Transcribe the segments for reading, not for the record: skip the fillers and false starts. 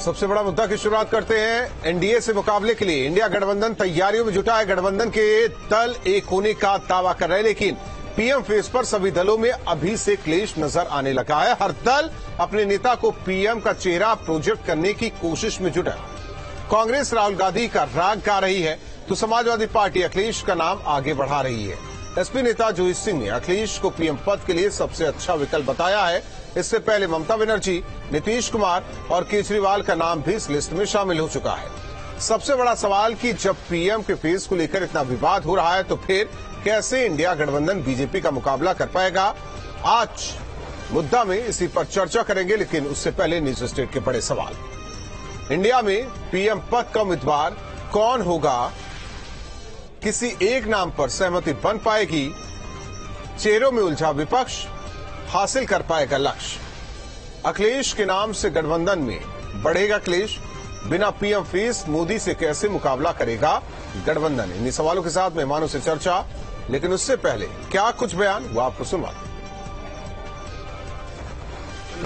सबसे बड़ा मुद्दा की शुरुआत करते हैं। एनडीए से मुकाबले के लिए इंडिया गठबंधन तैयारियों में जुटा है। गठबंधन के दल एक होने का दावा कर रहे हैं, लेकिन पीएम फेस पर सभी दलों में अभी से क्लेश नजर आने लगा है। हर दल अपने नेता को पीएम का चेहरा प्रोजेक्ट करने की कोशिश में जुटा है। कांग्रेस राहुल गांधी का राग गा रही है तो समाजवादी पार्टी अखिलेश का नाम आगे बढ़ा रही है। एसपी नेता जोगी सिंह ने अखिलेश को पीएम पद के लिए सबसे अच्छा विकल्प बताया है। इससे पहले ममता बनर्जी, नीतीश कुमार और केजरीवाल का नाम भी इस लिस्ट में शामिल हो चुका है। सबसे बड़ा सवाल कि जब पीएम के फेस को लेकर इतना विवाद हो रहा है तो फिर कैसे इंडिया गठबंधन बीजेपी का मुकाबला कर पाएगा। आज मुद्दा में इसी पर चर्चा करेंगे, लेकिन उससे पहले न्यूज स्टेट के बड़े सवाल। इंडिया में पीएम पद का उम्मीदवार कौन होगा? किसी एक नाम पर सहमति बन पाएगी? चेहरों में उलझा विपक्ष हासिल कर पाएगा लक्ष्य? अखिलेश के नाम से गठबंधन में बढ़ेगा क्लेश? बिना पीएम फेस मोदी से कैसे मुकाबला करेगा गठबंधन? इन्हीं सवालों के साथ मेहमानों से चर्चा, लेकिन उससे पहले क्या कुछ बयान वो आपको सुनवा।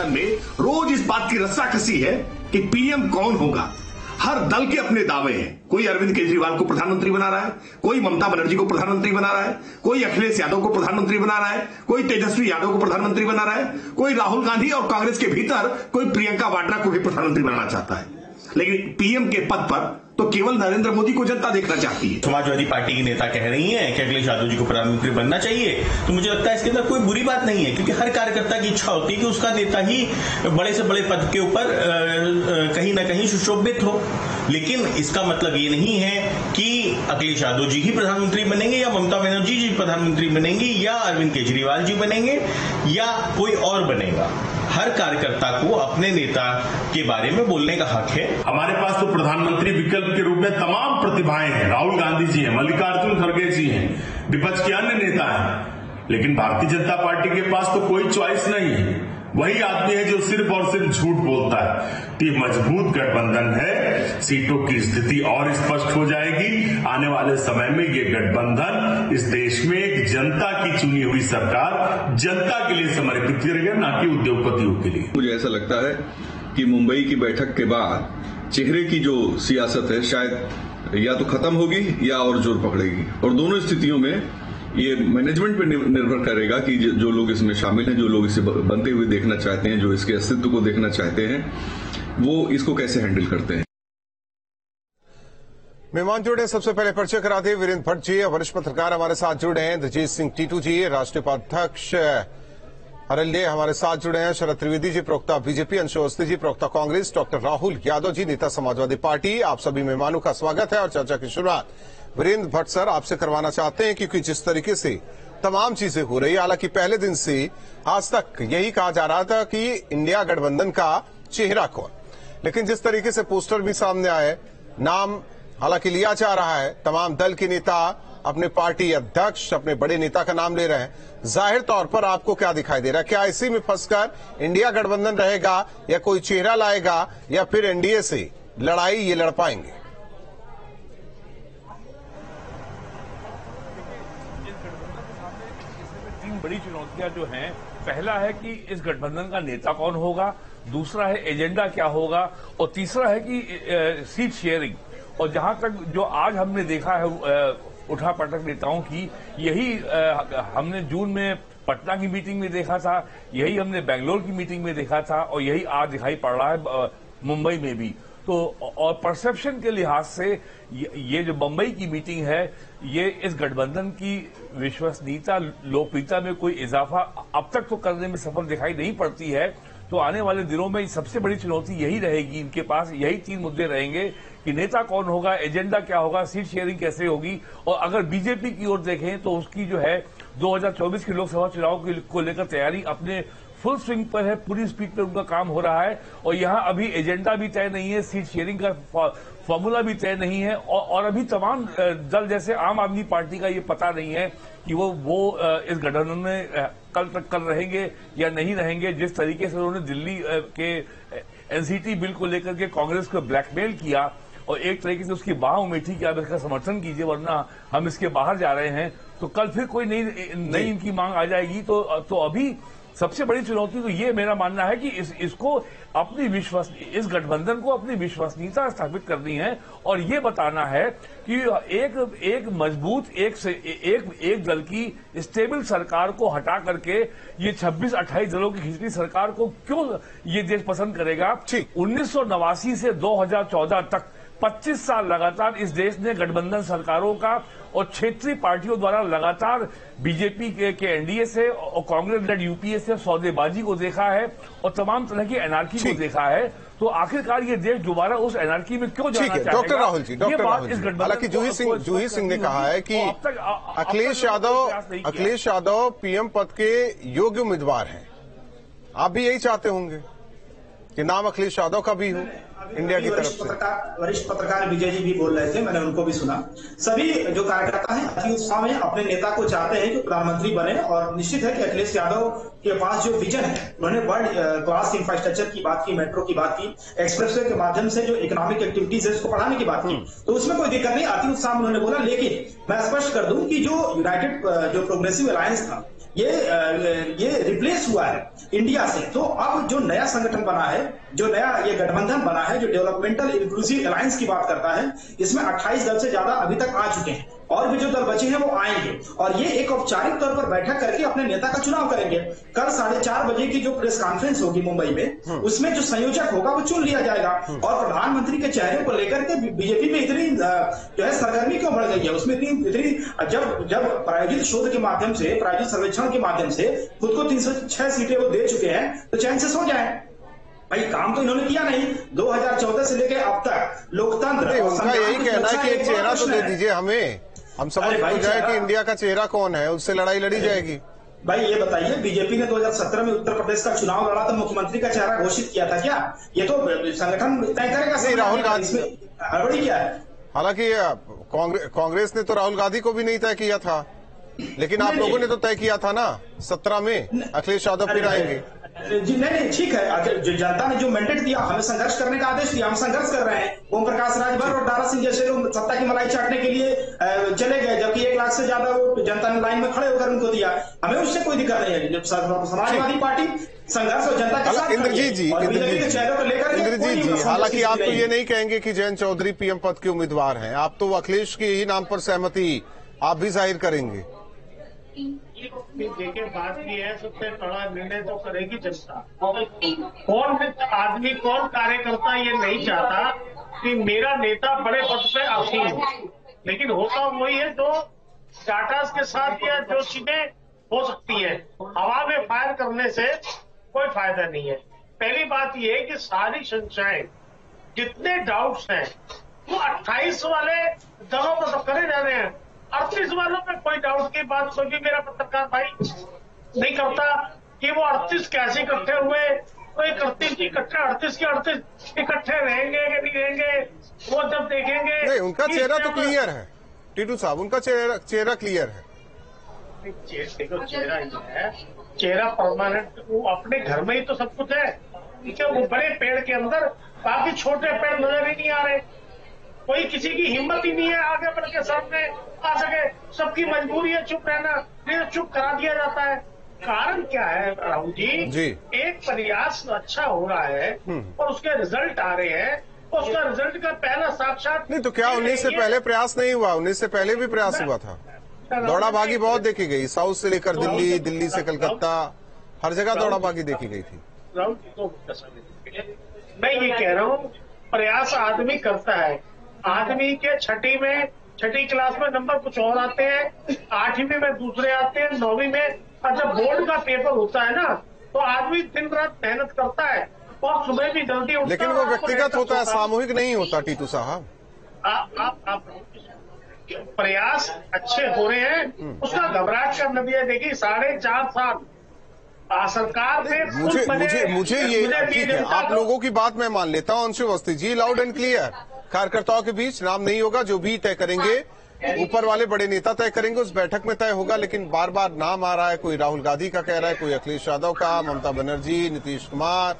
में रोज इस बात की रस्साकसी है कि पीएम कौन होगा। हर दल के अपने दावे हैं। कोई अरविंद केजरीवाल को प्रधानमंत्री बना रहा है, कोई ममता बनर्जी को प्रधानमंत्री बना रहा है, कोई अखिलेश यादव को प्रधानमंत्री बना रहा है, कोई तेजस्वी यादव को प्रधानमंत्री बना रहा है, कोई राहुल गांधी और कांग्रेस के भीतर कोई प्रियंका वाड्रा को भी प्रधानमंत्री बनाना चाहता है। लेकिन पीएम के पद पर तो केवल नरेंद्र मोदी को जनता देखना चाहती है। समाजवादी पार्टी की नेता कह रही हैं कि अखिलेश यादव जी को प्रधानमंत्री बनना चाहिए, तो मुझे लगता है इसके अंदर कोई बुरी बात नहीं है, क्योंकि हर कार्यकर्ता की इच्छा होती है कि उसका नेता ही बड़े से बड़े पद के ऊपर कहीं ना कहीं सुशोभित हो। लेकिन इसका मतलब ये नहीं है कि अखिलेश यादव जी ही प्रधानमंत्री बनेंगे या ममता बनर्जी जी प्रधानमंत्री बनेंगी या अरविंद केजरीवाल जी बनेंगे या कोई और बनेगा। हर कार्यकर्ता को अपने नेता के बारे में बोलने का हक है। हमारे पास तो प्रधानमंत्री विकल्प के रूप में तमाम प्रतिभाएं हैं। राहुल गांधी जी हैं, मल्लिकार्जुन खड़गे जी हैं, विपक्ष के अन्य नेता हैं, लेकिन भारतीय जनता पार्टी के पास तो कोई चॉइस नहीं है। वही आदमी है जो सिर्फ और सिर्फ झूठ बोलता है। तो ये मजबूत गठबंधन है, सीटों की स्थिति और स्पष्ट हो जाएगी। आने वाले समय में ये गठबंधन इस देश में एक जनता की चुनी हुई सरकार जनता के लिए समर्पित करेगा, ना कि उद्योगपतियों के लिए। मुझे ऐसा लगता है कि मुंबई की बैठक के बाद चेहरे की जो सियासत है शायद या तो खत्म होगी या और जोर पकड़ेगी, और दोनों स्थितियों में ये मैनेजमेंट पे निर्भर करेगा कि जो लोग इसमें शामिल हैं, जो लोग इसे बनते हुए देखना चाहते हैं, जो इसके अस्तित्व को देखना चाहते हैं, वो इसको कैसे हैंडल करते हैं। मेहमान जुड़े, सबसे पहले परिचय कराते हैं वीरेंद्र भट्ट जी, वरिष्ठ पत्रकार हमारे साथ जुड़े हैं। इंद्रजीत सिंह टीटू जी, राष्ट्रीय उपाध्यक्ष अरल्य हमारे साथ जुड़े हैं। शरद त्रिवेदी जी, प्रवक्ता बीजेपी, अंशु अवस्थी जी, प्रवक्ता कांग्रेस, डॉक्टर राहुल यादव जी, नेता समाजवादी पार्टी। आप सभी मेहमानों का स्वागत है और चर्चा की शुरुआत वीरेंद्र भट्ट सर आपसे करवाना चाहते हैं, क्योंकि जिस तरीके से तमाम चीजें हो रही, हालांकि पहले दिन से आज तक यही कहा जा रहा था कि इंडिया गठबंधन का चेहरा कौन, लेकिन जिस तरीके से पोस्टर भी सामने आए, नाम हालांकि लिया जा रहा है, तमाम दल के नेता अपने पार्टी अध्यक्ष, अपने बड़े नेता का नाम ले रहे हैं। जाहिर तौर पर आपको क्या दिखाई दे रहा है? क्या इसी में फंसकर इंडिया गठबंधन रहेगा या कोई चेहरा लाएगा, या फिर एनडीए से लड़ाई ये लड़ पाएंगे? बड़ी चुनौतियां जो हैं, पहला है कि इस गठबंधन का नेता कौन होगा, दूसरा है एजेंडा क्या होगा, और तीसरा है कि सीट शेयरिंग। और जहां तक जो आज हमने देखा है उठापटक नेताओं की, यही हमने जून में पटना की मीटिंग में देखा था, यही हमने बेंगलोर की मीटिंग में देखा था, और यही आज दिखाई पड़ रहा है मुंबई में भी। तो और परसेप्शन के लिहाज से ये जो मुंबई की मीटिंग है, ये इस गठबंधन की विश्वसनीयता, लोकप्रियता में कोई इजाफा अब तक तो करने में सफल दिखाई नहीं पड़ती है। तो आने वाले दिनों में सबसे बड़ी चुनौती यही रहेगी, इनके पास यही 3 मुद्दे रहेंगे कि नेता कौन होगा, एजेंडा क्या होगा, सीट शेयरिंग कैसे होगी। और अगर बीजेपी की ओर देखें तो उसकी जो है 2024 के लोकसभा चुनाव को लेकर तैयारी अपने फुल स्विंग पर है, पूरी स्पीड पर उनका काम हो रहा है। और यहाँ अभी एजेंडा भी तय नहीं है, सीट शेयरिंग का फॉर्मूला भी तय नहीं है, और अभी तमाम दल जैसे आम आदमी पार्टी का ये पता नहीं है कि वो इस गठबंधन में कल तक कल रहेंगे या नहीं रहेंगे। जिस तरीके से उन्होंने दिल्ली के एनसीटी बिल को लेकर के कांग्रेस को ब्लैकमेल किया और एक तरीके से उसकी बाह उमेठी कि आप इसका समर्थन कीजिए वरना हम इसके बाहर जा रहे हैं, तो कल फिर कोई नई इनकी मांग आ जाएगी। तो अभी सबसे बड़ी चुनौती तो ये मेरा मानना है कि इसको अपनी इस गठबंधन को अपनी विश्वसनीयता स्थापित करनी है और ये बताना है कि एक मजबूत एक दल की स्टेबल सरकार को हटा करके ये 26-28 दलों की खिंचती सरकार को क्यों ये देश पसंद करेगा। 1989 से 2014 तक 25 साल लगातार इस देश ने गठबंधन सरकारों का और क्षेत्रीय पार्टियों द्वारा लगातार बीजेपी के एनडीए से और कांग्रेस लेड यूपीए से सौदेबाजी को देखा है और तमाम तरह की एनार्की को देखा है। तो आखिरकार ये देश दोबारा उस एनार्की में क्यों जाना चाहेगा? डॉक्टर राहुल जी, हालांकि जूही सिंह ने कहा है कि अखिलेश यादव पीएम पद के योग्य उम्मीदवार हैं। आप भी यही चाहते होंगे कि नाम अखिलेश यादव का भी हो इंडिया की तरफ से। वरिष्ठ पत्रकार विजय जी भी बोल रहे थे, मैंने उनको भी सुना। सभी जो कार्यकर्ता हैं अति उत्साह में अपने नेता को चाहते हैं कि प्रधानमंत्री बने और निश्चित है कि अखिलेश यादव के पास जो विजन है, उन्होंने वर्ल्ड क्लास इंफ्रास्ट्रक्चर की बात की, मेट्रो की बात की, एक्सप्रेसवे के माध्यम से जो इकोनॉमिक एक्टिविटीज है उसको बढ़ाने की बात की, तो उसमें कोई दिक्कत नहीं, अति उत्साह में उन्होंने बोला। लेकिन मैं स्पष्ट कर दूं कि जो यूनाइटेड जो प्रोग्रेसिव अलायंस था ये रिप्लेस हुआ है इंडिया से। तो अब जो नया संगठन बना है, जो नया ये गठबंधन बना है, जो डेवलपमेंटल इंक्लूसिव अलायंस की बात करता है, इसमें 28 दल से ज्यादा अभी तक आ चुके हैं और भी जो दल बचे हैं वो आएंगे और ये एक औपचारिक तौर पर बैठक करके अपने नेता का चुनाव करेंगे। कल 4:30 बजे की जो प्रेस कॉन्फ्रेंस होगी मुंबई में, उसमें जो संयोजक होगा वो चुन लिया जाएगा। और प्रधानमंत्री के चेहरे को लेकर के बीजेपी में इतनी जो है सरगर्मी क्यों बढ़ गई है, उसमें इतनी जब प्रायोजित शोध के माध्यम से, प्रायोजित सर्वेक्षण के माध्यम से खुद को 306 सीटें वो दे चुके हैं, तो चैन से सो जाए भाई। काम तो इन्होंने किया नहीं 2014 से लेकर अब तक लोकतंत्र। उनका यही कहना है कि एक चेहरा तो दे दीजिए हमें, हम समझ हो जाए कि इंडिया का चेहरा कौन है, उससे लड़ाई लड़ी जाएगी। भाई ये बताइए, बीजेपी ने 2017 में उत्तर प्रदेश का चुनाव लड़ा तो मुख्यमंत्री का चेहरा घोषित किया था क्या? ये तो संगठन तय करेगा। राहुल गांधी हड़बड़ी क्या है? हालांकि कांग्रेस ने तो राहुल गांधी को भी नहीं तय किया था, लेकिन आप लोगों ने तो तय किया था ना 17 में अखिलेश यादव फिर आएंगे। जी नहीं, ठीक है, जो जनता ने जो मैंडेट दिया, हमें संघर्ष करने का आदेश दिया, हम संघर्ष कर रहे हैं। ओम प्रकाश राजभर और दारा सिंह जैसे लोग सत्ता की मलाई चाटने के लिए चले गए, जबकि 1 लाख से ज्यादा वो जनता ने लाइन में खड़े होकर उनको दिया। हमें उससे कोई दिक्कत नहीं है। समाजवादी पार्टी संघर्ष और जनता के साथ। इंद्रजीत जी, हालांकि आप तो ये नहीं कहेंगे कि जयंत चौधरी पीएम पद के उम्मीदवार हैं, आप तो अखिलेश के ही नाम पर सहमति आप भी जाहिर करेंगे। देखिए, बात ये है, सबसे बड़ा निर्णय तो करेगी जनता। कौन आदमी, कौन कार्यकर्ता ये नहीं चाहता कि मेरा नेता बड़े पद पे आसीन हो, लेकिन होता वही है जो टाटास के साथ या जो चीजें हो सकती है, हवा में फायर करने से कोई फायदा नहीं है। पहली बात ये है कि सारी संख्याएं, जितने डाउट्स हैं वो 28 वाले दलों पर तो करे जा रहे हैं, 38 वालों में कोई डाउट की बात कोई भी मेरा पत्रकार भाई नहीं करता कि वो 38 कैसे इकट्ठे हुए, कोई 38 की इकट्ठे 38 के 38 इकट्ठे रहेंगे कि नहीं रहेंगे, वो जब देखेंगे। नहीं, उनका चेहरा तो क्लियर है टीटू साहब, उनका चेहरा क्लियर है। देखो, चेहरा ही है, चेहरा परमानेंट, वो अपने घर में ही तो सब कुछ है। वो बड़े पेड़ के अंदर बाकी छोटे पेड़ नजर ही नहीं आ रहे, कोई किसी की हिम्मत ही नहीं है आगे बढ़ के सामने आ सके। सबकी मजबूरी है चुप रहना, नहीं तो चुप करा दिया जाता है। कारण क्या है राहुल जी? एक प्रयास अच्छा हो रहा है और उसके रिजल्ट आ रहे हैं, उसका रिजल्ट का पहला साक्षात नहीं तो क्या 19 से पहले प्रयास नहीं हुआ? 19 से पहले भी प्रयास हुआ था, दौड़ा भागी बहुत देखी गई, साउथ से लेकर दिल्ली, दिल्ली से कलकत्ता, हर जगह दौड़ा भागी देखी गई थी। राहुल जी तो मैं ये कह रहा हूँ, प्रयास आदमी करता है। आदमी के छठी क्लास में नंबर कुछ और आते हैं, 8वीं में दूसरे आते हैं, 9वीं में, और जब बोर्ड का पेपर होता है ना तो आदमी दिन रात मेहनत करता है और सुबह भी जल्दी उठता है। लेकिन वो व्यक्तिगत होता है, सामूहिक नहीं होता टीटू साहब। आप प्रयास अच्छे हो रहे हैं, उसका घबराहट का नतीजा देखिए 4.5 साल सरकार ने मुझे ये ठीक है, आप लोगों की बात मैं मान लेता हूं। अंशु अवस्थी जी, लाउड एंड क्लियर, कार्यकर्ताओं के बीच नाम नहीं होगा, जो भी तय करेंगे ऊपर वाले बड़े नेता तय करेंगे, उस बैठक में तय होगा। लेकिन बार बार नाम आ रहा है, कोई राहुल गांधी का कह रहा है, कोई अखिलेश यादव का, ममता बनर्जी, नीतीश कुमार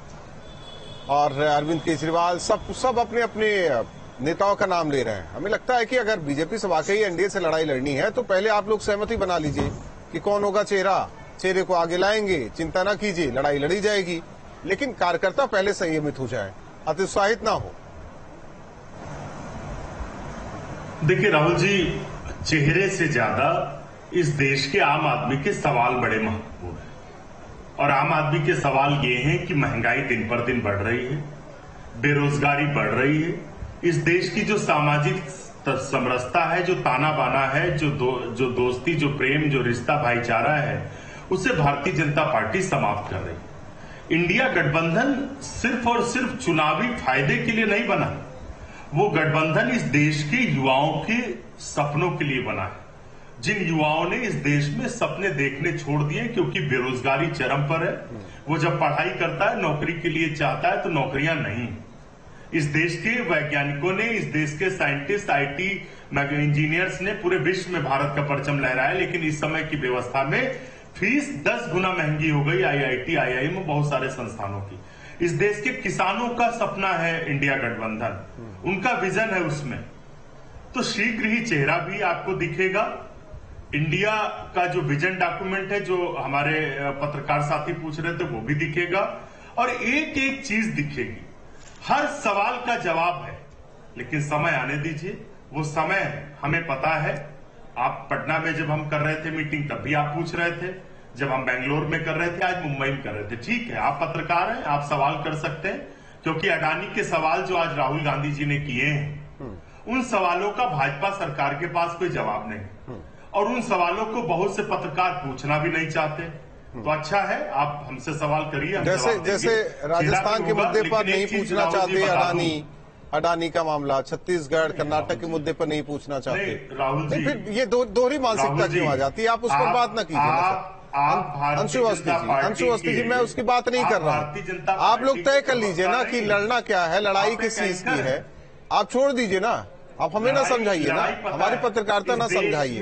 और अरविंद केजरीवाल, सब अपने अपने नेताओं का नाम ले रहे हैं। हमें लगता है कि अगर बीजेपी से वाकई एनडीए से लड़ाई लड़नी है तो पहले आप लोग सहमति बना लीजिए कि कौन होगा चेहरा चेहरे को आगे लाएंगे, चिंता ना कीजिए, लड़ाई लड़ी जाएगी, लेकिन कार्यकर्ता पहले संयमित हो जाए, अतिउत्साहित ना हो। देखिए राहुल जी, चेहरे से ज्यादा इस देश के आम आदमी के सवाल बड़े महत्वपूर्ण हैं और आम आदमी के सवाल ये हैं कि महंगाई दिन पर दिन बढ़ रही है, बेरोजगारी बढ़ रही है, इस देश की जो सामाजिक समरसता है, जो ताना बाना है, जो दोस्ती, जो प्रेम, जो रिश्ता, भाईचारा है, उसे भारतीय जनता पार्टी समाप्त कर रही है। इंडिया गठबंधन सिर्फ और सिर्फ चुनावी फायदे के लिए नहीं बना, वो गठबंधन इस देश के युवाओं के सपनों के लिए बना है। जिन युवाओं ने इस देश में सपने देखने छोड़ दिए क्योंकि बेरोजगारी चरम पर है, वो जब पढ़ाई करता है, नौकरी के लिए चाहता है तो नौकरियां नहीं। इस देश के वैज्ञानिकों ने, इस देश के साइंटिस्ट, आईटी इंजीनियर्स ने पूरे विश्व में भारत का परचम लहराया, लेकिन इस समय की व्यवस्था में फीस 10 गुना महंगी हो गई आईआईटी, आईआईएम, बहुत सारे संस्थानों की। इस देश के किसानों का सपना है इंडिया गठबंधन, उनका विजन है उसमें, तो शीघ्र ही चेहरा भी आपको दिखेगा। इंडिया का जो विजन डॉक्यूमेंट है, जो हमारे पत्रकार साथी पूछ रहे थे, वो भी दिखेगा और एक एक चीज दिखेगी। हर सवाल का जवाब है, लेकिन समय आने दीजिए, वो समय हमें पता है। आप पटना में जब हम कर रहे थे मीटिंग, तब भी आप पूछ रहे थे, जब हम बेंगलोर में कर रहे थे, आज मुंबई में कर रहे थे। ठीक है, आप पत्रकार हैं, आप सवाल कर सकते हैं, क्योंकि अडानी के सवाल जो आज राहुल गांधी जी ने किए हैं, उन सवालों का भाजपा सरकार के पास कोई जवाब नहीं, और उन सवालों को बहुत से पत्रकार पूछना भी नहीं चाहते। तो अच्छा है, आप हमसे सवाल करिए। जैसे राजस्थान के मुद्दे पर नहीं पूछना चाहते अडानी का मामला, छत्तीसगढ़, कर्नाटक के मुद्दे पर नहीं पूछना चाहते, राहुल जी, फिर ये दोहरी मानसिकता क्यों आ जाती है? आप उस पर बात ना कीजिए। अंशु अवस्थी जी, मैं उसकी बात नहीं कर रहा हूँ। आप लोग तय कर लीजिए ना कि लड़ना क्या है, लड़ाई किस चीज की है, आप छोड़ दीजिए ना, आप हमें ना समझाइए ना, हमारी पत्रकारिता ना समझाइए।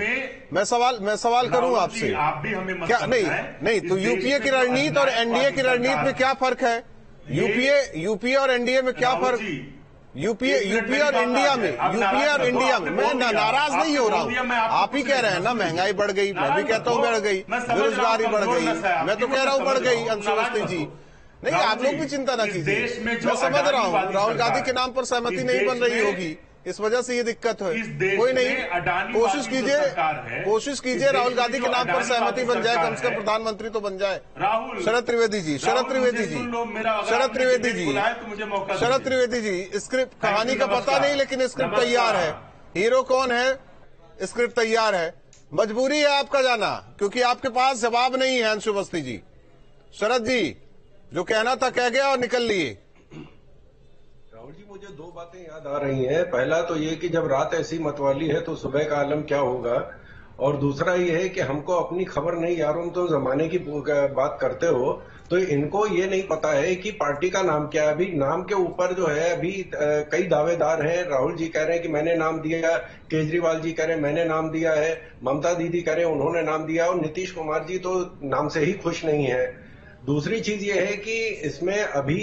मैं सवाल करूं आपसे, आप भी हमें क्या नहीं तो यूपीए की रणनीति और एनडीए की रणनीति में क्या फर्क है? यूपीए और एनडीए में क्या फर्क? यूपीए और इंडिया में मैं नाराज नहीं हो रहा हूँ। आप ही कह रहे हैं ना महंगाई बढ़ गई, मैं भी कहता हूँ बढ़ गई, बेरोजगारी बढ़ गई, मैं तो कह रहा हूँ बढ़ गई। अंशु अवस्थी जी, नहीं, आप लोग भी चिंता ना कीजिए, मैं समझ रहा हूँ राहुल गांधी के नाम पर सहमति नहीं बन रही होगी, इस वजह से ये दिक्कत है। कोई नहीं, कोशिश कीजिए राहुल गांधी के नाम पर सहमति बन जाए, कम से कम प्रधानमंत्री तो बन जाए। शरद त्रिवेदी जी, स्क्रिप्ट, कहानी का पता नहीं, लेकिन स्क्रिप्ट तैयार है। हीरो कौन है, स्क्रिप्ट तैयार है। मजबूरी है आपका जाना, क्योंकि आपके पास जवाब नहीं है। अंशु अवस्थी जी, शरद जी, जो कहना था कह गया और निकल लिए। मुझे दो बातें याद आ रही हैं। पहला तो ये कि जब रात ऐसी मतवाली है तो सुबह का आलम क्या होगा, और दूसरा ये है कि हमको अपनी खबर नहीं, यारों तो जमाने की बात करते हो, तो इनको ये नहीं पता है कि पार्टी का नाम क्या है। अभी नाम के ऊपर जो है, अभी कई दावेदार हैं। राहुल जी कह रहे हैं कि मैंने नाम दिया, केजरीवाल जी कह रहे हैं मैंने नाम दिया है, ममता दीदी कह रहे हैं उन्होंने नाम दिया, और नीतीश कुमार जी तो नाम से ही खुश नहीं है। दूसरी चीज ये है कि इसमें अभी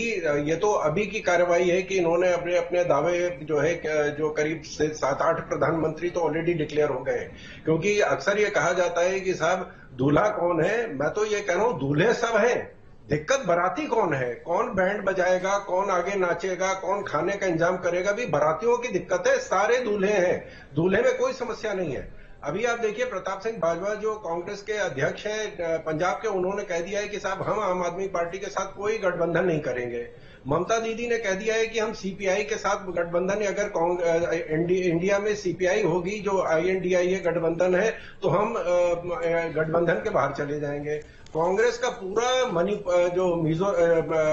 ये तो अभी की कार्रवाई है कि इन्होंने अपने अपने दावे जो है, जो करीब 7-8 प्रधानमंत्री तो ऑलरेडी डिक्लेयर हो गए हैं। क्योंकि अक्सर ये कहा जाता है कि साहब दूल्हा कौन है, मैं तो ये कह रहा हूं दूल्हे सब हैं, दिक्कत बाराती कौन है, कौन बैंड बजाएगा, कौन आगे नाचेगा, कौन खाने का इंतजाम करेगा। भी बारातियों की दिक्कत है, सारे दूल्हे हैं, दूल्हे में कोई समस्या नहीं है। अभी आप देखिए प्रताप सिंह बाजवा जो कांग्रेस के अध्यक्ष हैं पंजाब के, उन्होंने कह दिया है कि साहब हम आम आदमी पार्टी के साथ कोई गठबंधन नहीं करेंगे। ममता दीदी ने कह दिया है कि हम सीपीआई के साथ गठबंधन, अगर इंडिया में सीपीआई होगी जो INDIA गठबंधन है, तो हम गठबंधन के बाहर चले जाएंगे। कांग्रेस का पूरा जो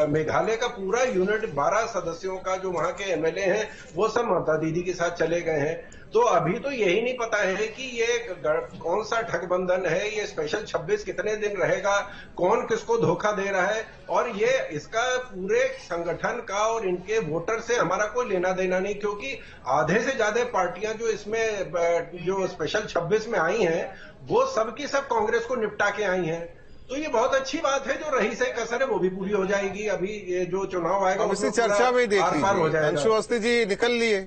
मेघालय का पूरा यूनिट 12 सदस्यों का जो वहां के MLA हैं, वो सब ममता दीदी के साथ चले गए हैं। तो अभी तो यही नहीं पता है कि ये कौन सा ठगबंधन है, ये स्पेशल 26 कितने दिन रहेगा, कौन किसको धोखा दे रहा है, और ये इसका पूरे संगठन का और इनके वोटर से हमारा कोई लेना देना नहीं। क्योंकि आधे से ज्यादा पार्टियां जो इसमें जो स्पेशल 26 में आई हैं, वो सब की सब कांग्रेस को निपटा के आई हैं। तो ये बहुत अच्छी बात है, जो रही से कसर है वो भी पूरी हो जाएगी। अभी ये जो चुनाव आएगा उसमें चर्चा में देख लीजिए। अंशु अवस्थी जी निकल लिए,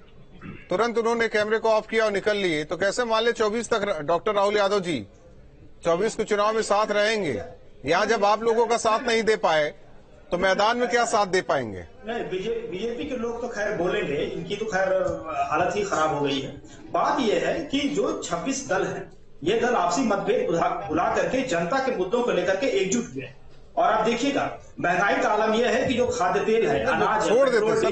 तुरंत उन्होंने कैमरे को ऑफ किया और निकल लिए। तो कैसे मान ले 24 तक डॉक्टर राहुल यादव जी 24 के चुनाव में साथ रहेंगे? यहाँ जब आप लोगों का साथ नहीं दे पाए तो मैदान में क्या साथ दे पाएंगे? नहीं, बीजेपी के लोग तो खैर बोलेंगे, इनकी तो खैर हालत ही खराब हो गई है। बात यह है कि जो 26 दल हैं, ये दल आपसी मतभेद भुला करके जनता के मुद्दों को लेकर के एकजुट हुए हैं। और आप देखिएगा, महंगाई का आलम यह है कि जो खाद्य तेल है, अनाज, छोड़ देते सर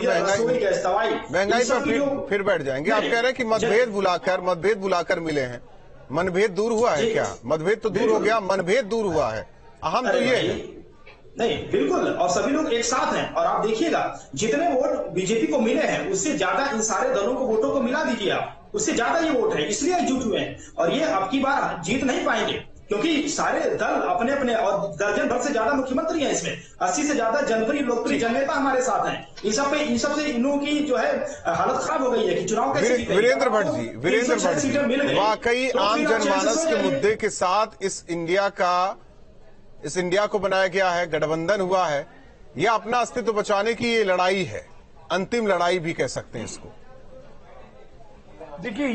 महंगाई पर फिर बैठ जाएंगे। आप कह रहे हैं कि मतभेद बुलाकर मिले हैं। मनभेद दूर हुआ है क्या? मतभेद तो दूर हो गया, मनभेद दूर हुआ है। अहम तो ये है। नहीं, बिल्कुल, और सभी लोग एक साथ हैं। और आप देखिएगा, जितने वोट बीजेपी को मिले हैं उससे ज्यादा इन सारे दलों को वोटों को मिला दीजिए आप, उससे ज्यादा ये वोट है, इसलिए एकजुट हुए हैं। और ये अब की बार जीत नहीं पाएंगे, क्योंकि सारे दल अपने अपने, और दर्जन भर से ज्यादा मुख्यमंत्री हैं इसमें, 80 से ज्यादा जनप्रिय लोकप्रिय जननेता हमारे साथ हैं। इन सब से इनों की जो है हालत खराब हो गई है कि चुनाव कैसे जीतेंगे। वीरेंद्र भट्ट जी, वाकई आम जनमानस के मुद्दे के साथ इस इंडिया को बनाया गया है, गठबंधन हुआ है। यह अपना अस्तित्व बचाने की ये लड़ाई है, अंतिम लड़ाई भी कह सकते हैं इसको। देखिए,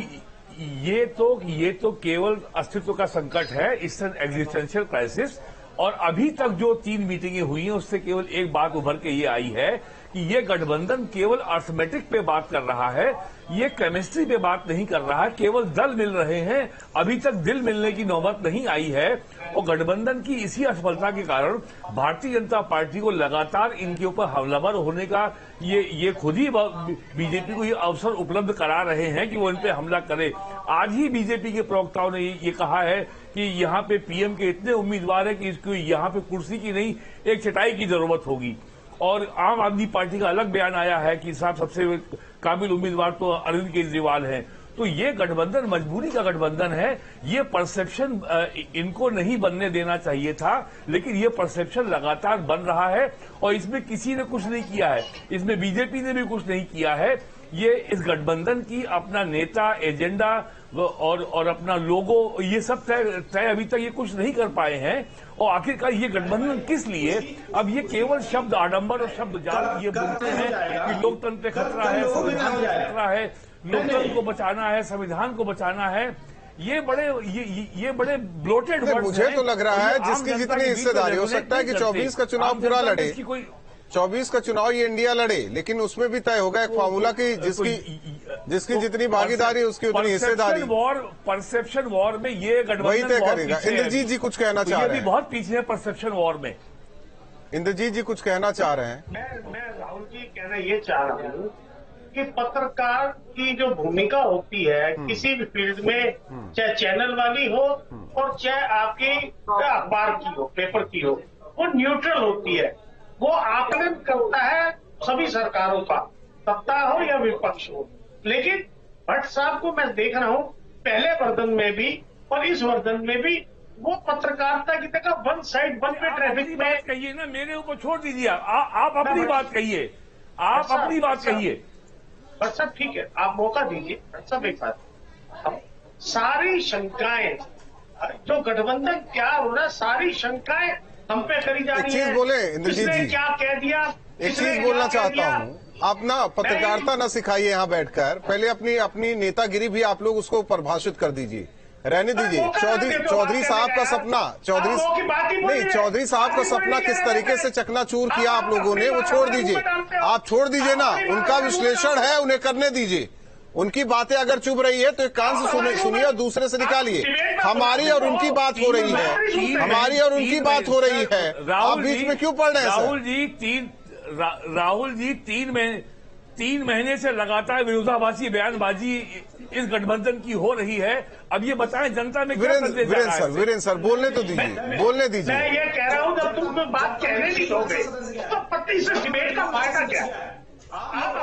ये तो केवल अस्तित्व का संकट है, इट्स एन एग्जिस्टेंशियल क्राइसिस। और अभी तक जो 3 मीटिंगें हुई हैं उससे केवल एक बात उभर के ये आई है कि ये गठबंधन केवल अर्थमेटिक पे बात कर रहा है, ये केमिस्ट्री पे बात नहीं कर रहा है। केवल दल मिल रहे हैं, अभी तक दिल मिलने की नौबत नहीं आई है। और गठबंधन की इसी असफलता के कारण भारतीय जनता पार्टी को लगातार इनके ऊपर हमलावर होने का ये खुद ही बीजेपी को ये अवसर उपलब्ध करा रहे हैं कि वो इन पे हमला करे। आज ही बीजेपी के प्रवक्ताओं ने ये कहा है कि यहाँ पे पीएम के इतने उम्मीदवार है कि इसको यहाँ पे कुर्सी की नहीं, एक चटाई की जरूरत होगी। और आम आदमी पार्टी का अलग बयान आया है कि साहब सबसे काबिल उम्मीदवार तो अरविंद केजरीवाल हैं। तो ये गठबंधन मजबूरी का गठबंधन है। ये परसेप्शन इनको नहीं बनने देना चाहिए था, लेकिन ये परसेप्शन लगातार बन रहा है और इसमें किसी ने कुछ नहीं किया है, इसमें बीजेपी ने भी कुछ नहीं किया है। ये इस गठबंधन की अपना नेता, एजेंडा और अपना लोगो, ये सब तय अभी तक ये कुछ नहीं कर पाए हैं। और आखिरकार ये गठबंधन किस लिए? अब ये केवल शब्द आडंबर और शब्द जाल ये बोलते हैं कि लोकतंत्र खतरा है, संविधान खतरा है, लोकतंत्र को बचाना है, संविधान को बचाना है। ये बड़े ब्लोटेड वर्ड्स हैं। मुझे तो लग रहा है जिसकी जितनी हिस्सेदारी, हो सकता है कि 24 का चुनाव पूरा लड़े, 24 का चुनाव ये इंडिया लड़े, लेकिन उसमें भी तय होगा एक फार्मूला की जिसकी जितनी भागीदारी उसकी उतनी हिस्सेदारी। परसेप्शन वॉर में ये गठबंधन वही तय करेगा। इंद्रजीत जी कुछ कहना चाह रहे हैं। बहुत पीछे है परसेप्शन वॉर में। इंद्रजीत जी कुछ कहना चाह रहे हैं। मैं राहुल जी कहना ये चाह रहा हूँ कि पत्रकार की जो भूमिका होती है किसी भी फील्ड में, चाहे चैनल वाली हो और चाहे आपकी अखबार की हो, पेपर की हो, वो न्यूट्रल होती है। वो आकलन करता है सभी सरकारों का, सत्ता हो या विपक्ष हो। लेकिन भट्ट साहब को मैं देख रहा हूं पहले वर्जन में भी और इस वर्जन में भी वो पत्रकारिता की जगह one side one way traffic में कहिए ना, मेरे ऊपर छोड़ दीजिए। आप अपनी बात कहिए, आप अपनी बात कहिए। भट्ट साहब ठीक है, आप मौका दीजिए। भट्ट साहब एक बात, सारी शंकाएं जो गठबंधन क्या हो रहा है, सारी शंकाएं हम पे करी जा रही है। बोले इंद्रजीत जी, क्या कह दिया, एक चीज बोलना चाहता हूँ। आप ना पत्रकारिता ना सिखाइए यहाँ बैठकर, पहले अपनी नेतागिरी भी आप लोग उसको परिभाषित कर दीजिए, रहने दीजिए। चौधरी साहब का सपना, चौधरी साहब का सपना किस तरीके से चकनाचूर किया आप लोगों ने, वो छोड़ दीजिए। आप छोड़ दीजिए ना, उनका विश्लेषण है, उन्हें करने दीजिए। उनकी बातें अगर चुभ रही है तो एक कान से सुनिए और दूसरे से निकालिए। हमारी और उनकी बात हो रही है, हमारी और उनकी बात हो रही है, आप बीच में क्यों पड़ रहे हैं? राहुल जी 3 महीने से लगातार विरोधाभासी बयानबाजी इस गठबंधन की हो रही है। अब ये बताएं जनता में क्या संदेश जा रहा है? वीरेंद्र सर बोलने तो दीजिए, बोलने दीजिए। मैं ये कह रहा हूं जब तुम बात कहने नहीं दोगे तो पत्ती से डिबेट का फायदा क्या?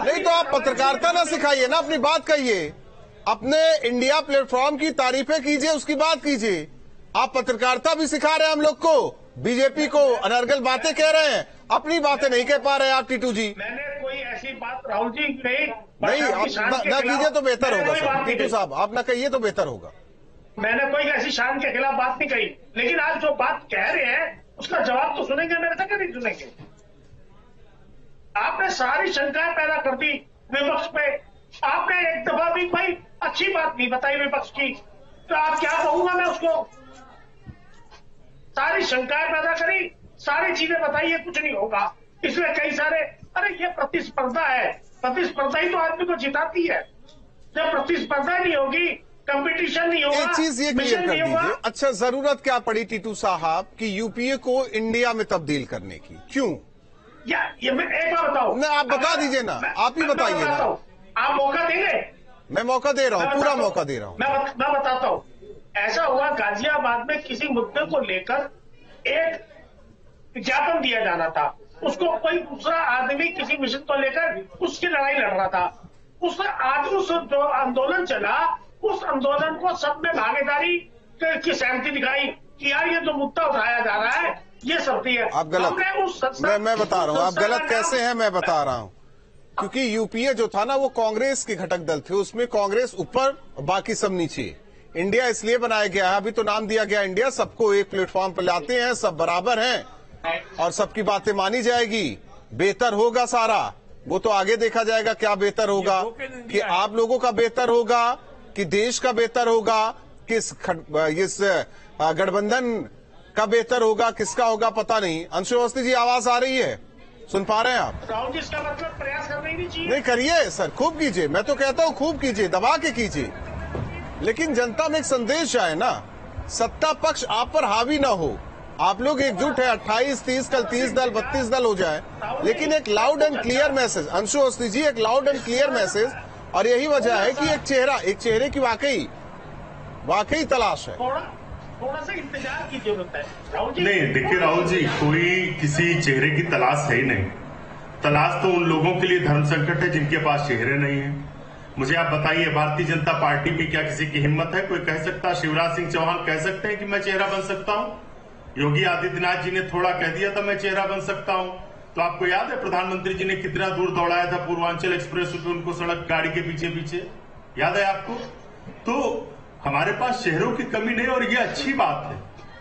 नहीं तो आप पत्रकारिता ना सिखाइए ना, अपनी बात कहिए, अपने इंडिया प्लेटफॉर्म की तारीफें कीजिए, उसकी बात कीजिए। आप पत्रकारिता भी सिखा रहे हैं हम लोग को, बीजेपी को अनर्गल बातें कह रहे हैं, अपनी बातें नहीं कह पा रहे हैं आप टीटू जी। मैंने कोई ऐसी बात राहुल जी नहीं ना कीजिए तो बेहतर होगा सर, टीटू साहब आप ना कहिए तो बेहतर होगा। मैंने कोई ऐसी शान के खिलाफ बात नहीं कही, लेकिन आज जो बात कह रहे हैं उसका जवाब तो सुनेंगे मेरे से, नहीं सुनेंगे। आपने सारी शंकाएं पैदा कर दी विपक्ष पे। आपने एक दफा भी भाई अच्छी बात नहीं बताई विपक्ष की, तो आप क्या कहूंगा मैं उसको? सारी शंकाएं पैदा करी, सारी चीजें बताई, ये कुछ नहीं होगा। इसमें कई सारे, अरे ये प्रतिस्पर्धा है, प्रतिस्पर्धा ही तो आदमी को जिताती है। जब प्रतिस्पर्धा नहीं होगी, कंपटीशन नहीं होगा, एक चीज ये क्लियर कर दीजिए, अच्छा जरूरत क्या पड़ी टीटू साहब कि यूपीए को इंडिया में तब्दील करने की, क्यों? ये मैं एक बार बताऊं ना, आप बता दीजिए ना, आप ही बताइए ना। आप मौका देंगे? मैं मौका दे रहा हूं, पूरा मौका दे रहा हूं। मैं बताता हूं। ऐसा हुआ गाजियाबाद में किसी मुद्दे को लेकर एक विज्ञापन दिया जाना था, उसको कोई दूसरा आदमी किसी मिशन को लेकर उसकी लड़ाई लड़ रहा था। उस जो आंदोलन चला, उस आंदोलन को सब में भागीदारी की सहमति दिखाई कि यार ये जो मुद्दा उठाया जा रहा है ये सत्य है। आप गलत, मैं बता रहा हूं, आप गलत कैसे हैं मैं बता रहा हूं। क्योंकि यूपीए जो था ना वो कांग्रेस के घटक दल थे, उसमें कांग्रेस ऊपर बाकी सब नीचे। इंडिया इसलिए बनाया गया है, अभी तो नाम दिया गया इंडिया, सबको एक प्लेटफॉर्म पर लाते हैं, सब बराबर हैं और सबकी बातें मानी जाएगी, बेहतर होगा सारा। वो तो आगे देखा जाएगा क्या बेहतर होगा, कि आप लोगों का बेहतर होगा, कि देश का बेहतर होगा, किस गठबंधन का बेहतर होगा, किसका होगा पता नहीं। अंशु अवस्थी जी आवाज आ रही है, सुन पा रहे हैं आप? राहुल जी इसका मतलब प्रयास करना ही नहीं चाहिए। नहीं करिए सर, खूब कीजिए, मैं तो कहता हूं खूब कीजिए, दबा के कीजिए, लेकिन जनता में एक संदेश आए ना, सत्ता पक्ष आप पर हावी ना हो। आप लोग एकजुट है, 28, 30, कल 30 दल 32 दल हो जाए, लेकिन एक loud and clear message, Anshu Awasthi ji, एक लाउड एंड क्लियर मैसेज। और यही वजह है कि एक चेहरे की वाकई तलाश है। थोड़ा सा इंतजार की जरूरत है राहुल जी। नहीं देखिए राहुल जी, कोई किसी चेहरे की तलाश है ही नहीं। तलाश तो उन लोगों के लिए धर्म संकट है जिनके पास चेहरे नहीं है। मुझे आप बताइए, भारतीय जनता पार्टी में क्या किसी की हिम्मत है? कोई कह सकता, शिवराज सिंह चौहान कह सकते हैं कि मैं चेहरा बन सकता हूं? योगी आदित्यनाथ जी ने थोड़ा कह दिया था मैं चेहरा बन सकता हूं। तो आपको याद है प्रधानमंत्री जी ने कितना दूर दौड़ाया था पूर्वांचल एक्सप्रेस पे उनको सड़क गाड़ी के पीछे पीछे, याद है आपको? तो हमारे पास चेहरों की कमी नहीं, और ये अच्छी बात है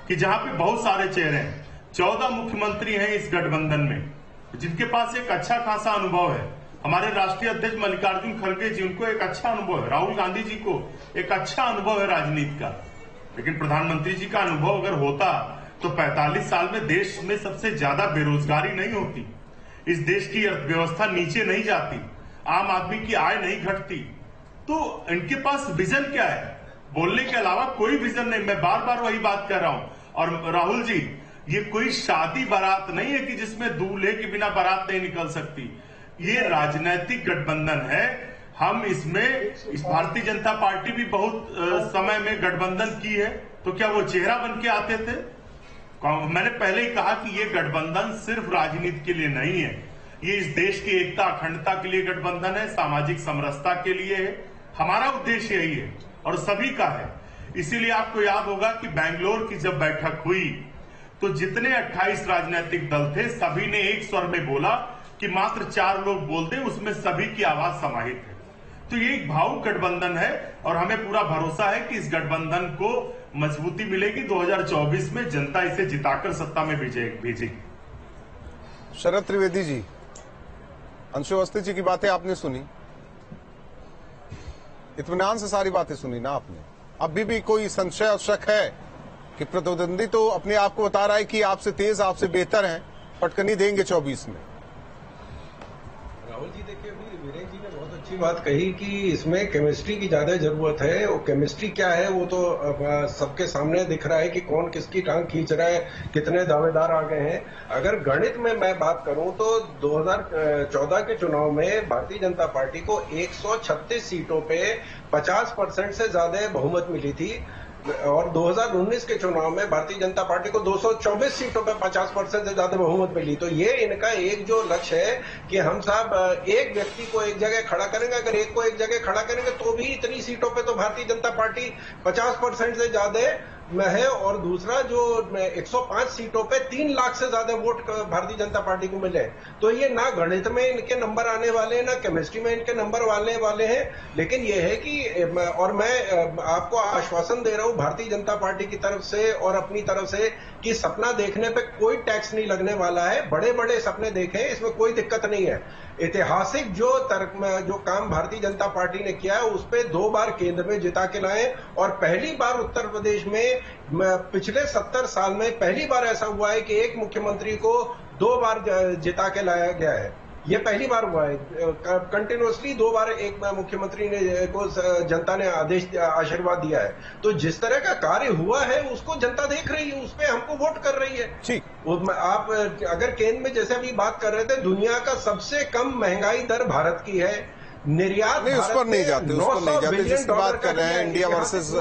कि जहां पे बहुत सारे चेहरे हैं। 14 मुख्यमंत्री हैं इस गठबंधन में जिनके पास एक अच्छा खासा अनुभव है। हमारे राष्ट्रीय अध्यक्ष मल्लिकार्जुन खड़गे जी, उनको एक अच्छा अनुभव है। राहुल गांधी जी को एक अच्छा अनुभव है राजनीति का। लेकिन प्रधानमंत्री जी का अनुभव अगर होता तो 45 साल में देश में सबसे ज्यादा बेरोजगारी नहीं होती, इस देश की अर्थव्यवस्था नीचे नहीं जाती, आम आदमी की आय नहीं घटती। तो इनके पास विजन क्या है? बोलने के अलावा कोई विजन नहीं। मैं बार बार वही बात कर रहा हूं। और राहुल जी, ये कोई शादी बारात नहीं है कि जिसमें दूल्हे के बिना बारात नहीं निकल सकती। ये राजनीतिक गठबंधन है। हम इसमें भारतीय जनता पार्टी भी बहुत समय में गठबंधन की है, तो क्या वो चेहरा बन के आते थे? मैंने पहले ही कहा कि ये गठबंधन सिर्फ राजनीति के लिए नहीं है, ये इस देश की एकता अखंडता के लिए गठबंधन है, सामाजिक समरसता के लिए है। हमारा उद्देश्य यही है और सभी का है। इसीलिए आपको याद होगा कि बेंगलोर की जब बैठक हुई तो जितने 28 राजनीतिक दल थे सभी ने एक स्वर में बोला कि मात्र 4 लोग बोलते, उसमें सभी की आवाज समाहित है। तो ये एक भावुक गठबंधन है और हमें पूरा भरोसा है कि इस गठबंधन को मजबूती मिलेगी। 2024 में जनता इसे जिताकर सत्ता में भेजेगी। शरद त्रिवेदी जी, अंशु अवस्थी जी की बातें आपने सुनी, इत्मीनान से सारी बातें सुनी ना आपने? अभी भी कोई संशय और शक है कि प्रतिद्वंदी तो अपने आप को बता रहा है कि आपसे तेज, आपसे बेहतर हैं, पटकनी देंगे 24 में? राहुल जी देखिए, अभी वीरेन जी ने बहुत अच्छी बात कही कि इसमें केमिस्ट्री की ज्यादा जरूरत है। और केमिस्ट्री क्या है वो तो सबके सामने दिख रहा है कि कौन किसकी टांग खींच रहा है, कितने दावेदार आ गए हैं। अगर गणित में मैं बात करूं तो 2014 के चुनाव में भारतीय जनता पार्टी को 136 सीटों पे 50% से ज्यादा बहुमत मिली थी, और 2019 के चुनाव में भारतीय जनता पार्टी को 224 सीटों पर 50% से ज्यादा बहुमत मिली। तो ये इनका एक जो लक्ष्य है कि हम साहब एक व्यक्ति को एक जगह खड़ा करेंगे, अगर एक को एक जगह खड़ा करेंगे तो भी इतनी सीटों पे तो भारतीय जनता पार्टी 50% से ज्यादा में है। और दूसरा जो 105 सीटों पे 3 लाख से ज्यादा वोट भारतीय जनता पार्टी को मिले। तो ये ना गणित में इनके नंबर आने वाले हैं, ना केमिस्ट्री में इनके नंबर आने वाले हैं। लेकिन ये है कि, और मैं आपको आश्वासन दे रहा हूं भारतीय जनता पार्टी की तरफ से और अपनी तरफ से, कि सपना देखने पे कोई टैक्स नहीं लगने वाला है, बड़े बड़े सपने देखें, इसमें कोई दिक्कत नहीं है। ऐतिहासिक जो काम भारतीय जनता पार्टी ने किया है उस पे 2 बार केंद्र में जिता के लाए, और पहली बार उत्तर प्रदेश में पिछले 70 साल में पहली बार ऐसा हुआ है कि एक मुख्यमंत्री को 2 बार जिता के लाया गया है। ये पहली बार हुआ है। कंटिन्यूअसली 2 बार एक मुख्यमंत्री को जनता ने आशीर्वाद दिया है। तो जिस तरह का कार्य हुआ है उसको जनता देख रही है, उस पर हमको वोट कर रही है। ठीक, आप अगर केंद्र में जैसे अभी बात कर रहे थे, दुनिया का सबसे कम महंगाई दर भारत की है, निर्यात नहीं, उस पर नहीं जाते, जिसकी बात कर रहे हैं इंडिया वर्सेस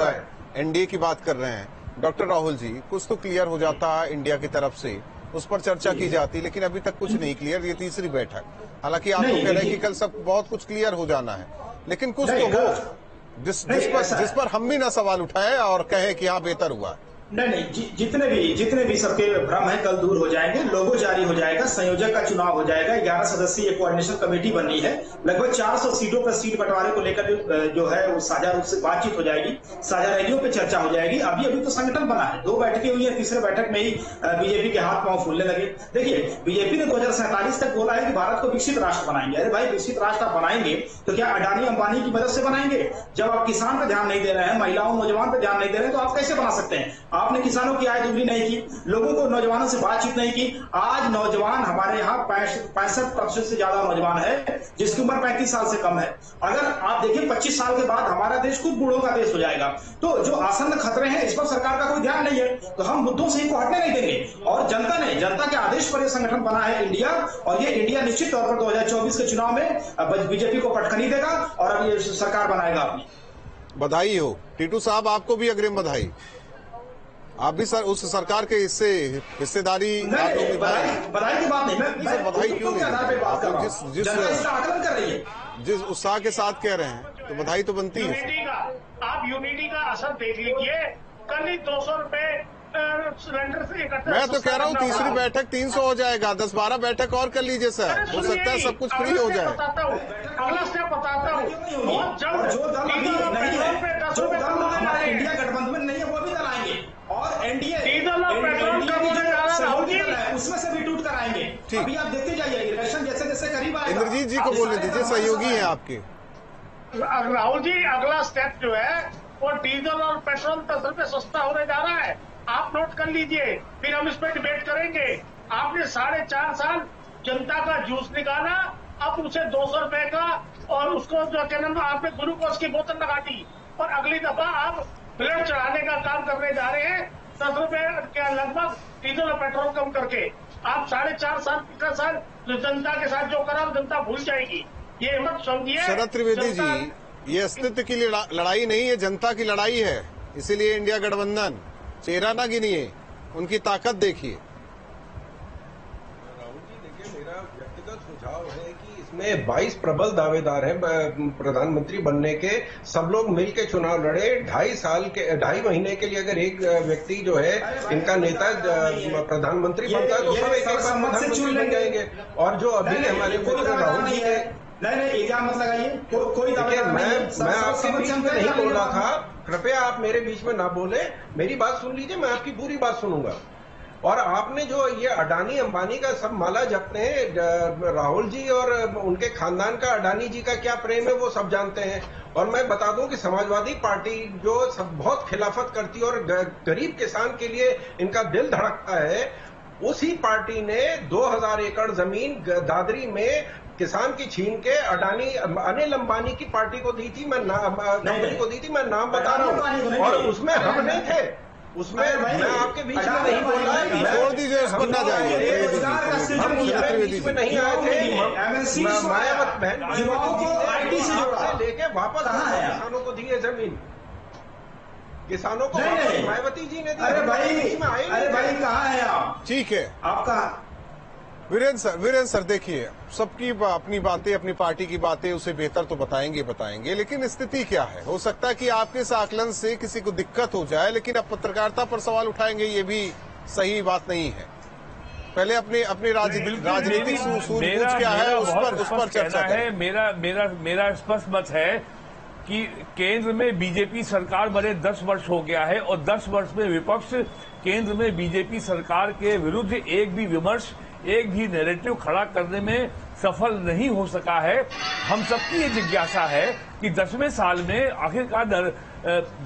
एनडीए की बात कर रहे हैं डॉक्टर राहुल जी, कुछ तो क्लियर हो जाता है इंडिया की तरफ से, उस पर चर्चा की जाती, लेकिन अभी तक कुछ नहीं क्लियर। ये तीसरी बैठक, हालांकि आप तो कह रहे हैं कि कल सब बहुत कुछ क्लियर हो जाना है, लेकिन कुछ तो हो जिस पर हम भी ना सवाल उठाए और कहे कि हाँ बेहतर हुआ। नहीं, जितने भी सबके भ्रम है कल दूर हो जाएंगे। लोगो जारी हो जाएगा, संयोजक का चुनाव हो जाएगा, 11 सदस्यीय कोऑर्डिनेशन कमेटी बननी है, लगभग 400 सीटों पर सीट बंटवारे को लेकर जो है वो साझा रूप से बातचीत हो जाएगी, साझा रैलियों पे चर्चा हो जाएगी। अभी तो संगठन बना है, 2 बैठकें हुई है, तीसरे बैठक में ही बीजेपी के हाथ पांव फूलने लगे। देखिए, बीजेपी ने 2047 तक बोला है कि भारत को विकसित राष्ट्र बनाएंगे। अरे भाई, विकसित राष्ट्र आप बनाएंगे तो क्या अडानी अंबानी की मदद से बनाएंगे? जब आप किसान पर ध्यान नहीं दे रहे हैं, महिलाओं नौजवान पर ध्यान नहीं दे रहे हैं, तो आप कैसे बना सकते हैं? आपने किसानों की आय दोगुनी नहीं की, लोगों को नौजवानों से बातचीत नहीं की। आज नौजवान हमारे यहाँ 65% से ज्यादा नौजवान है जिसकी उम्र 35 साल से कम है। अगर आप देखिए 25 साल के बाद हमारा देश खुद बूढ़ों का देश हो जाएगा। तो जो आसन्न खतरे हैं इस पर सरकार का कोई ध्यान नहीं है, तो हम मुद्दों से इनको हटने नहीं देंगे। और जनता के आदेश पर यह संगठन बना है इंडिया, और ये इंडिया निश्चित तौर पर 2024 के चुनाव में बीजेपी को पटखनी देगा और अब ये सरकार बनाएगा अपनी। बधाई हो टीटू साहब, आपको भी अग्रिम बधाई। आप भी सर उस सरकार के हिस्सेदारी बधाई की बात नहीं, मैं बधाई क्यों नहीं? आकलन कर रही है, जिस उत्साह के साथ कह रहे हैं तो बधाई तो बनती है। आप यूनिटी का असर देख लीजिए, कल ही 200 रुपए सिलेंडर से इकट्ठा। मैं तो कह रहा हूँ तीसरी बैठक 300 हो जाएगा, 10-12 बैठक और कर लीजिए सर, हो सकता है सब कुछ फ्री हो जाए। अगला स्टेप बताता हूँ, बहुत जल्द जो दल इंडिया गठबंधन में नहीं है वो भी दल आएंगे, और एनडीए उसमें से भी टूट कर आएंगे। अभी आप देखते जाइए, इलेक्शन जैसे जैसे करीब आएगा। इंद्रजीत जी को बोलने दीजिए, सहयोगी हैं आपके। राहुल जी, अगला स्टेप जो है वो डीजल और पेट्रोल 10 रुपए सस्ता होने जा रहा है। आप नोट कर लीजिए, फिर हम इस पर डिबेट करेंगे। आपने 4.5 साल जनता का जूस निकाला, अब उसे 200 रुपए का और उसको जो क्या नाम आपने ग्लूकोज की बोतल लगा दी, और अगली दफा आप ब्लेड चढ़ाने का काम करने जा रहे हैं 10 रुपए के लगभग डीजल और पेट्रोल कम करके। आप 4.5 साल पिछले साल जनता के साथ जो करा जनता भूल जाएगी, ये मत समझिए। शरद त्रिवेदी जी, ये अस्तित्व की लड़ाई नहीं है, जनता की लड़ाई है, इसीलिए इंडिया गठबंधन। चेहरा ना गिनिए, उनकी ताकत देखिए। राहुल जी, देखिए, मेरा व्यक्तिगत सुझाव है कि इसमें 22 प्रबल दावेदार हैं प्रधानमंत्री बनने के। सब लोग मिलकर चुनाव लड़े। 2.5 महीने के लिए अगर एक व्यक्ति जो है इनका नेता प्रधानमंत्री बनता है तो सब एक प्रधानमंत्री बन जाएंगे। और जो अभी हमारे मित्र राहुल जी ने नहीं इल्जाम मत लगाइए, कोई मैं आपके बीच में नहीं बोल रहा था, कृपया आप मेरे बीच में ना बोले, मेरी बात सुन लीजिए, मैं आपकी पूरी बात सुनूंगा। और आपने जो ये अडानी अंबानी का सब माला जपते हैं, राहुल जी और उनके खानदान का अडानी जी का क्या प्रेम है वो सब जानते हैं। और मैं बता दूं कि समाजवादी पार्टी जो सब बहुत खिलाफत करती है और गरीब किसान के लिए इनका दिल धड़कता है, उसी पार्टी ने 2000 एकड़ जमीन दादरी में किसान की छीन के अनिल अंबानी की पार्टी को दी थी, मैं नाम बता रहा हूँ, और उसमें हम नहीं थे, उसमें मैं आपके बीच में नहीं बोल रहा। छोड़ दीजिए, उस पर ना जाइए, हम बीच में नहीं आए थे। मायावत बहन से लेके वापस किसानों को दिए जमीन, किसानों को मायावती जी ने दी। अरे भाई कहाँ है आप? ठीक है, आपका वीरेंद्र सर, देखिए, सबकी अपनी बातें, अपनी पार्टी की बातें उसे बेहतर तो बताएंगे, लेकिन स्थिति क्या है? हो सकता है कि आपके इस आकलन से किसी को दिक्कत हो जाए, लेकिन अब पत्रकारिता पर सवाल उठाएंगे, ये भी सही बात नहीं है। पहले अपनी राजनीतिक सूझबूझ क्या है उस पर चर्चा है। मेरा स्पष्ट मत है कि केंद्र में बीजेपी सरकार बने 10 वर्ष हो गया है और 10 वर्ष में विपक्ष केंद्र में बीजेपी सरकार के विरुद्ध एक भी विमर्श, एक भी नैरेटिव खड़ा करने में सफल नहीं हो सका है। हम सबकी ये जिज्ञासा है कि 10वें साल में आखिरकार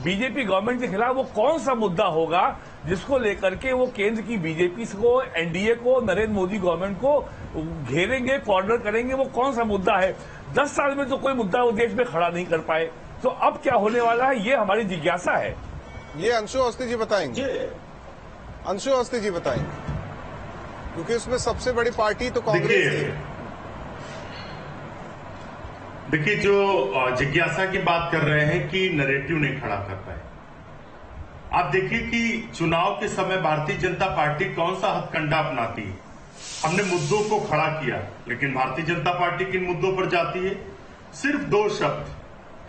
बीजेपी गवर्नमेंट के खिलाफ वो कौन सा मुद्दा होगा जिसको लेकर के वो केंद्र की बीजेपी को, एनडीए को, नरेंद्र मोदी गवर्नमेंट को घेरेंगे, कॉर्नर करेंगे। वो कौन सा मुद्दा है? 10 साल में तो कोई मुद्दा वो देश में खड़ा नहीं कर पाए, तो अब क्या होने वाला है, ये हमारी जिज्ञासा है। ये अंशु अवस्थी जी बताएंगे। अंशु अवस्थी जी बताएंगे, क्योंकि उसमें सबसे बड़ी पार्टी तो कांग्रेस है। देखिए, जो जिज्ञासा की बात कर रहे हैं कि नैरेटिव नहीं खड़ा कर पाए, आप देखिए कि चुनाव के समय भारतीय जनता पार्टी कौन सा हथकंडा अपनाती है। हमने मुद्दों को खड़ा किया, लेकिन भारतीय जनता पार्टी किन मुद्दों पर जाती है? सिर्फ 2 शब्द,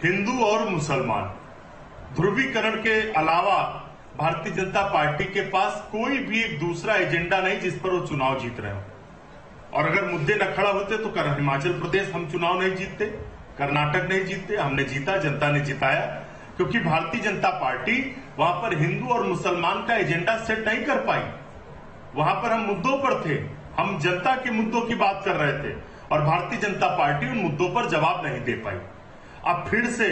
हिंदू और मुसलमान। ध्रुवीकरण के अलावा भारतीय जनता पार्टी के पास कोई भी एक दूसरा एजेंडा नहीं जिस पर वो चुनाव जीत रहे हो। और अगर मुद्दे न खड़ा होते तो हिमाचल प्रदेश हम चुनाव नहीं जीतते, कर्नाटक नहीं जीतते। हमने जीता, जनता ने जिताया, क्योंकि भारतीय जनता पार्टी वहां पर हिंदू और मुसलमान का एजेंडा सेट नहीं कर पाई। वहां पर हम मुद्दों पर थे, हम जनता के मुद्दों की बात कर रहे थे और भारतीय जनता पार्टी उन मुद्दों पर जवाब नहीं दे पाई। अब फिर से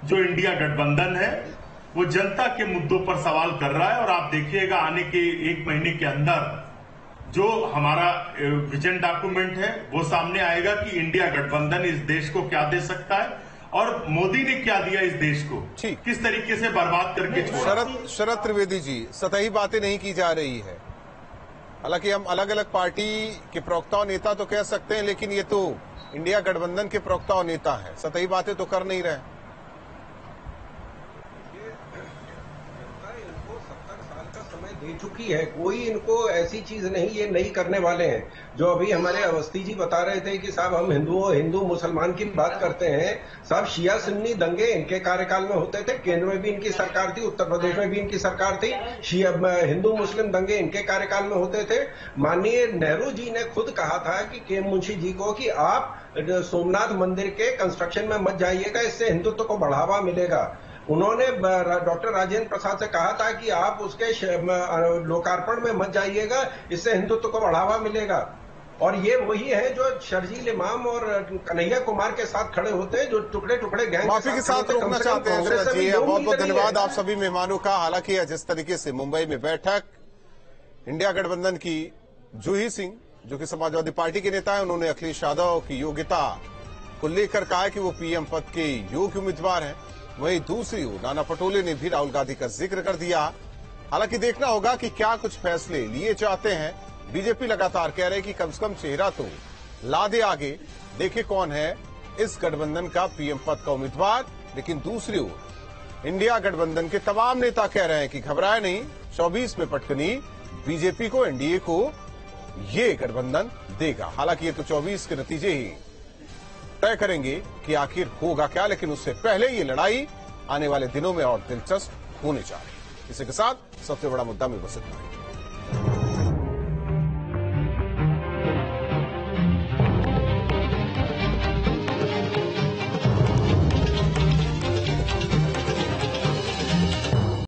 जो इंडिया गठबंधन है वो जनता के मुद्दों पर सवाल कर रहा है और आप देखिएगा आने के 1 महीने के अंदर जो हमारा विजन डॉक्यूमेंट है वो सामने आएगा कि इंडिया गठबंधन इस देश को क्या दे सकता है और मोदी ने क्या दिया इस देश को, किस तरीके से बर्बाद करके छोड़ा। शरद त्रिवेदी जी, सतही बातें नहीं की जा रही है। हालांकि हम अलग अलग पार्टी के प्रवक्ता और नेता तो कह सकते हैं, लेकिन ये तो इंडिया गठबंधन के प्रवक्ता और नेता हैं, सतही बातें तो कर नहीं रहे। दे चुकी है, कोई इनको ऐसी चीज नहीं ये नहीं करने वाले हैं। जो अभी हमारे अवस्थी जी बता रहे थे कि साहब हम हिंदू मुसलमान की बात करते हैं, साहब शिया सुन्नी दंगे इनके कार्यकाल में होते थे, केंद्र में भी इनकी सरकार थी, उत्तर प्रदेश में भी इनकी सरकार थी। हिंदू मुस्लिम दंगे इनके कार्यकाल में होते थे। माननीय नेहरू जी ने खुद कहा था कि के मुंशी जी को कि आप सोमनाथ मंदिर के कंस्ट्रक्शन में मत जाइएगा, इससे हिंदुत्व को बढ़ावा मिलेगा। उन्होंने डॉक्टर राजेंद्र प्रसाद से कहा था कि आप उसके लोकार्पण में मत जाइएगा, इससे हिंदुत्व को बढ़ावा मिलेगा। और ये वही है जो शर्जील इमाम और कन्हैया कुमार के साथ खड़े होते हैं, जो टुकड़े टुकड़े गैंग माफी के साथ रोकना चाहते हैं। बहुत बहुत धन्यवाद आप सभी मेहमानों का। हालांकि जिस तरीके से मुंबई में बैठक इंडिया गठबंधन की जूही सिंह, जो कि समाजवादी पार्टी के नेता है, उन्होंने अखिलेश यादव की योग्यता को लेकर कहा कि वो पीएम पद के योग्य उम्मीदवार हैं। वहीं दूसरी ओर नाना पटोले ने भी राहुल गांधी का जिक्र कर दिया। हालांकि देखना होगा कि क्या कुछ फैसले लिए जाते हैं। बीजेपी लगातार कह रहे कि कम से कम चेहरा तो ला दे आगे, देखे कौन है इस गठबंधन का पीएम पद का उम्मीदवार। लेकिन दूसरी ओर इंडिया गठबंधन के तमाम नेता कह रहे हैं कि घबराए नहीं, 24 में पटकनी बीजेपी को, एनडीए को ये गठबंधन देगा। हालांकि ये तो 24 के नतीजे ही तय करेंगे कि आखिर होगा क्या, लेकिन उससे पहले ये लड़ाई आने वाले दिनों में और दिलचस्प होने जा रही है। इसी के साथ सबसे बड़ा मुद्दा में बस इतना है।